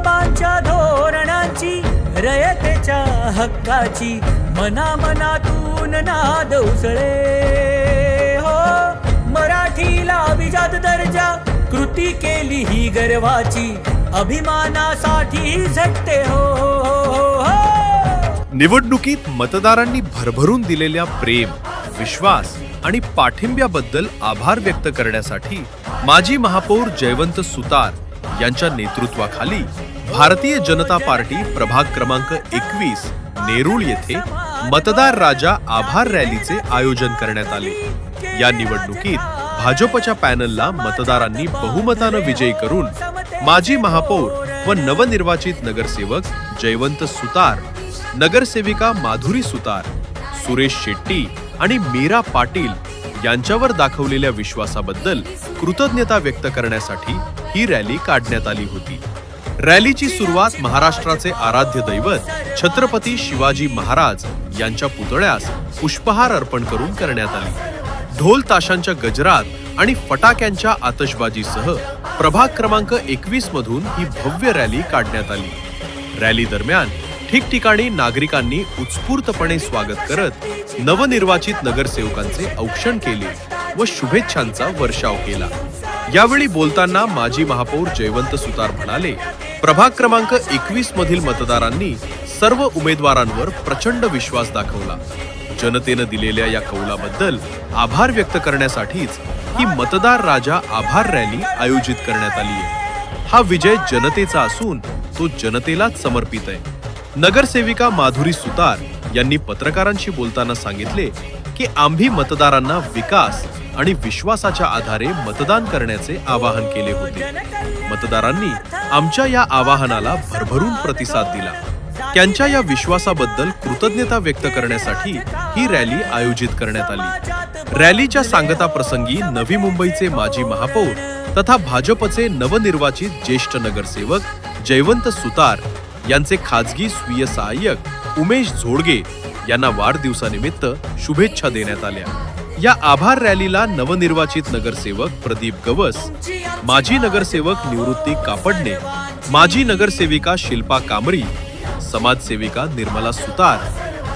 बाबांच्या धोरणाची, रयतेच्या हक्काची, मनामनातून नाद उसळे हो. मराठीला अभिजात दर्जा, कृती केली ही गर्वाची, अभिमानासाठी झटते हो, हो, हो. निवडणुकीत मतदारांनी भरभरून दिलेल्या प्रेम, विश्वास आणि पाठिंब्याबद्दल आभार व्यक्त करण्यासाठी माजी महापौर जयवंत सुतार यांच्या नेतृत्वाखाली भारतीय जनता पार्टी प्रभाग क्रमांक 21 नेरूळ येथे मतदार राजा आभार रॅलीचे आयोजन करण्यात आले। या निवडणुकीत भाजपच्या पॅनलला मतदारांनी बहुमतानं विजयी करून माजी महापौर व नवनिर्वाचित नगरसेवक जयवंत सुतार, नगरसेविका माधुरी सुतार, सुरेश शेट्टी आणि मीरा पाटील यांच्यावर दाखवलेल्या विश्वासाबद्दल कृतज्ञता व्यक्त करण्यासाठी ही रॅली काढण्यात आली होती। रॅलीची सुरुवात महाराष्ट्राचे आराध्य दैवत छत्रपती शिवाजी महाराज यांच्या पुतळ्यास पुष्पहार अर्पण करून करण्यात आली। ढोल ताशांच्या गजरात आणि फटाक्यांच्या आतषबाजीसह प्रभाग क्रमांक 21 मधून ही भव्य रॅली काढण्यात आली। रॅली दरम्यान ठिकठिकाणी नागरिकांनी उत्स्फूर्तपणे स्वागत करत नवनिर्वाचित नगरसेवकांचे औक्षण केले व शुभेच्छांचा वर्षाव केला। यावेळी बोलताना माजी महापौर जयवंत सुतार म्हणाले, प्रभाग क्रमांक 21 मधील मतदारांनी सर्व उमेदवारांवर प्रचंड विश्वास दाखवला। जनतेनं दिलेल्या या कौलाबद्दल आभार व्यक्त करण्यासाठीच ही मतदार राजा आभार रॅली आयोजित करण्यात आली आहे। हा विजय जनतेचा असून तो जनतेलाच समर्पित आहे। नगरसेविका माधुरी सुतार यांनी पत्रकारांशी बोलताना सांगितले की आम्ही मतदारांना विकास आणि विश्वासाच्या आधारे मतदान करण्याचे आवाहन केले होते। मतदारांनी आमच्या या आवाहनाला भरभरून प्रतिसाद दिला। त्यांच्या या विश्वासाबद्दल कृतज्ञता व्यक्त करण्यासाठी ही रॅली आयोजित करण्यात आली। रॅलीच्या सांगता प्रसंगी नवी मुंबईचे माजी महापौर तथा भाजपचे नवनिर्वाचित ज्येष्ठ नगरसेवक जयवंत सुतार यांचे खाजगी स्वीय सहाय्यक उमेश झोडगे यांना वाढदिवसानिमित्त शुभेच्छा देण्यात आल्या। या आभार रॅलीला नवनिर्वाचित नगरसेवक प्रदीप गवस, माजी नगरसेवक निवृत्ती कापडणे, माजी नगरसेविका शिल्पा कामरी, समाजसेविका निर्मला सुतार,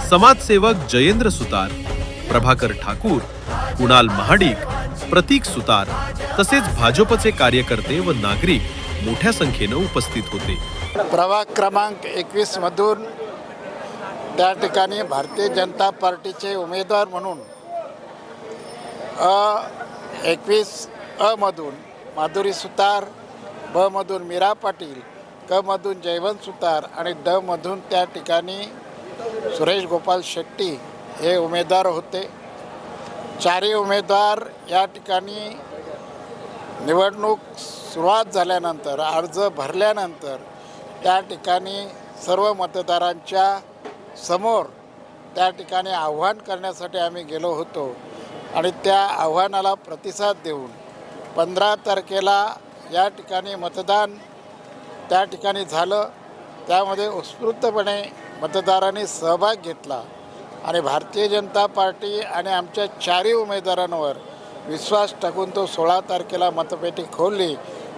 समाजसेवक जयेंद्र सुतार, प्रभाकर ठाकूर, कुणाल महाडिक, प्रतीक सुतार तसेच भाजपचे कार्यकर्ते व नागरिक मोठ्या संख्येने उपस्थित होते। प्रभाग क्रमांक 21 मधून त्या ठिकाणी भारतीय जनता पार्टीचे उमेदवार म्हणून 21 अ मधून माधुरी सुतार, ब मधून मीरा पाटील, क मधून जयवंत सुतार आणि ड मधून त्या ठिकाणी सुरेश गोपाल शेट्टी हे उमेदवार होते। चारही उमेदवार या ठिकाणी निवडणूक सुरुवात झाल्यानंतर अर्ज भरल्यानंतर त्या ठिकाणी सर्व मतदारांच्या समोर त्या ठिकाणी आव्हान करण्यासाठी आम्ही गेलो होतो आणि त्या आव्हानाला प्रतिसाद देऊन 15 तारखेला या ठिकाणी मतदान त्या ठिकाणी झालं। त्यामध्ये उत्स्फूर्तपणे मतदारांनी सहभाग घेतला आणि भारतीय जनता पार्टी आणि आमच्या चारही उमेदवारांवर विश्वास टाकून तो 16 तारखेला मतपेटी खोलली।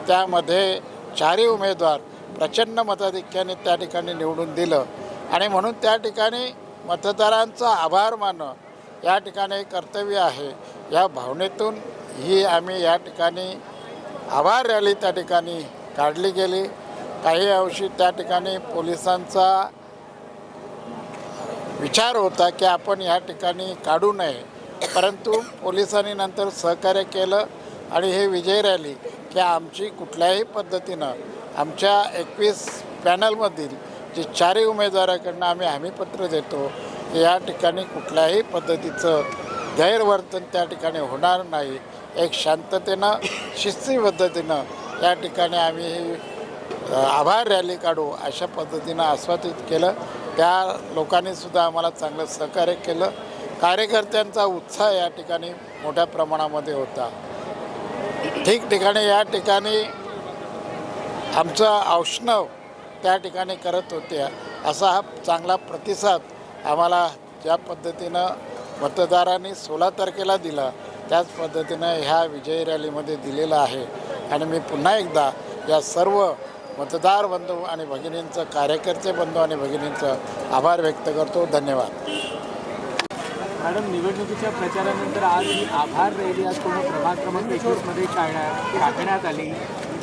त्यामध्ये चारही उमेदवार प्रचंड मताधिक्याने त्या ठिकाणी निवडून दिलं आणि म्हणून त्या ठिकाणी मतदारांचा आभार मानणं या ठिकाणी कर्तव्य आहे। या भावनेतून ही आम्ही या ठिकाणी आभार रॅली त्या ठिकाणी काढली गेली। काही अंशी त्या ठिकाणी पोलिसांचा विचार होता की आपण या ठिकाणी काढू नये, परंतु पोलिसांनी नंतर सहकार्य केलं आणि हे विजय रॅली की आमची कुठल्याही पद्धतीनं आमच्या 21 पॅनलमधील जे चारही उमेदवाराकडनं आम्ही हमीपत्र देतो की या ठिकाणी कुठल्याही पद्धतीचं गैरवर्तन त्या ठिकाणी होणार नाही। एक शांततेनं शिस्ती पद्धतीनं या ठिकाणी आम्ही ही आभार रॅली काढू अशा पद्धतीनं आश्वासित केलं। त्या लोकांनीसुद्धा आम्हाला चांगलं सहकार्य केलं। कार्यकर्त्यांचा उत्साह या ठिकाणी मोठ्या प्रमाणामध्ये होता। ठिकठिकाणी या ठिकाणी आमचं औष्णव त्या ठिकाणी करत होते। असा हा चांगला प्रतिसाद आम्हाला ज्या पद्धतीनं मतदारांनी 16 तारखेला दिला त्याच पद्धतीनं ह्या विजय रॅलीमध्ये दिलेला आहे। आणि मी पुन्हा एकदा या सर्व मतदार बंधू आणि भगिनींचं, कार्यकर्ते बंधू आणि भगिनींचं आभार व्यक्त करतो. धन्यवाद. मॅडम, निवडणुकीच्या प्रचारानंतर आज ही आभार रॅली आज पूर्ण प्रभाग क्रमांक 21मध्ये टाकण्यात आली.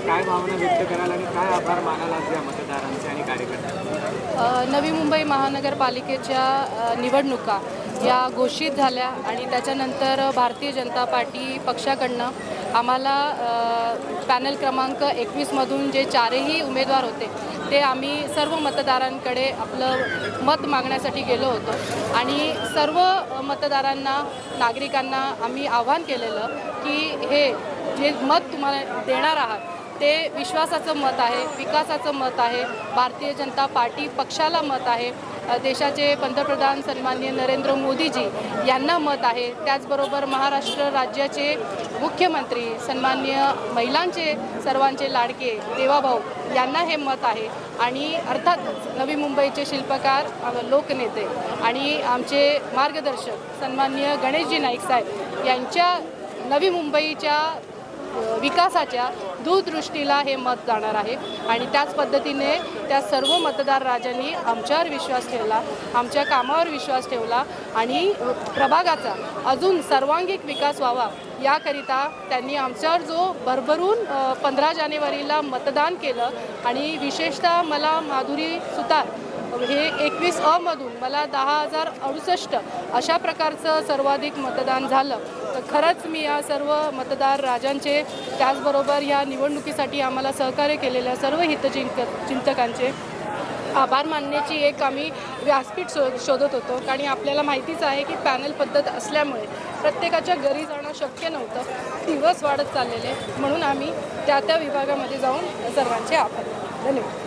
काय भावना व्यक्त कराल आणि काय आभार मानाल आज या मतदारांचे आणि कार्यकर्त्यांचे? नवी मुंबई महानगरपालिकेच्या निवडणुका या घोषित झाल्या आणि त्याच्यानंतर भारतीय जनता पार्टी पक्षाकडनं आम्हाला पॅनल क्रमांक 21मधून जे चारही उमेदवार होते ते आम्ही सर्व मतदारांकडे आपलं मत मागण्यासाठी गेलो होतो आणि सर्व मतदारांना, नागरिकांना आम्ही आवाहन केलेलं की हे जे मत तुम्हाला देणार आहात ते विश्वासाचं मत आहे, विकासाचं मत आहे, भारतीय जनता पार्टी पक्षाला मत आहे, देशाचे पंतप्रधान सन्माननीय नरेंद्र मोदीजी यांना मत आहे, त्याचबरोबर महाराष्ट्र राज्याचे मुख्यमंत्री सन्माननीय महिलांचे सर्वांचे लाडके देवाभाऊ यांना हे मत आहे आणि अर्थातच नवी मुंबईचे शिल्पकार, लोकनेते आणि आमचे मार्गदर्शक सन्माननीय गणेशजी नाईक साहेब यांच्या नवी मुंबईच्या विकासाच्या दूरदृष्टीला हे मत जाणार आहे आणि त्याच पद्धतीने त्या सर्व मतदार राजांनी आमच्यावर विश्वास ठेवला, आमच्या कामावर विश्वास ठेवला आणि प्रभागाचा अजून सर्वांगीण विकास व्हावा याकरिता त्यांनी आमच्यावर जो भरभरून 15 जानेवारीला मतदान केलं आणि विशेषतः मला माधुरी सुतार हे 21 मधून मला 10,068 अशा प्रकारचं सर्वाधिक मतदान झालं. तर खरंच मी या सर्व मतदार राजांचे, त्याचबरोबर या निवडणुकीसाठी आम्हाला सहकार्य केलेल्या सर्व हितचिंतकांचे आभार मानण्याची एक आम्ही व्यासपीठ शोधत होतो. कारण आपल्याला माहितीच आहे की पॅनल पद्धत असल्यामुळे प्रत्येकाच्या घरी जाणं शक्य नव्हतं, दिवस वाढत चाललेले, म्हणून आम्ही त्या विभागामध्ये जाऊन सर्वांचे आभार. धन्यवाद.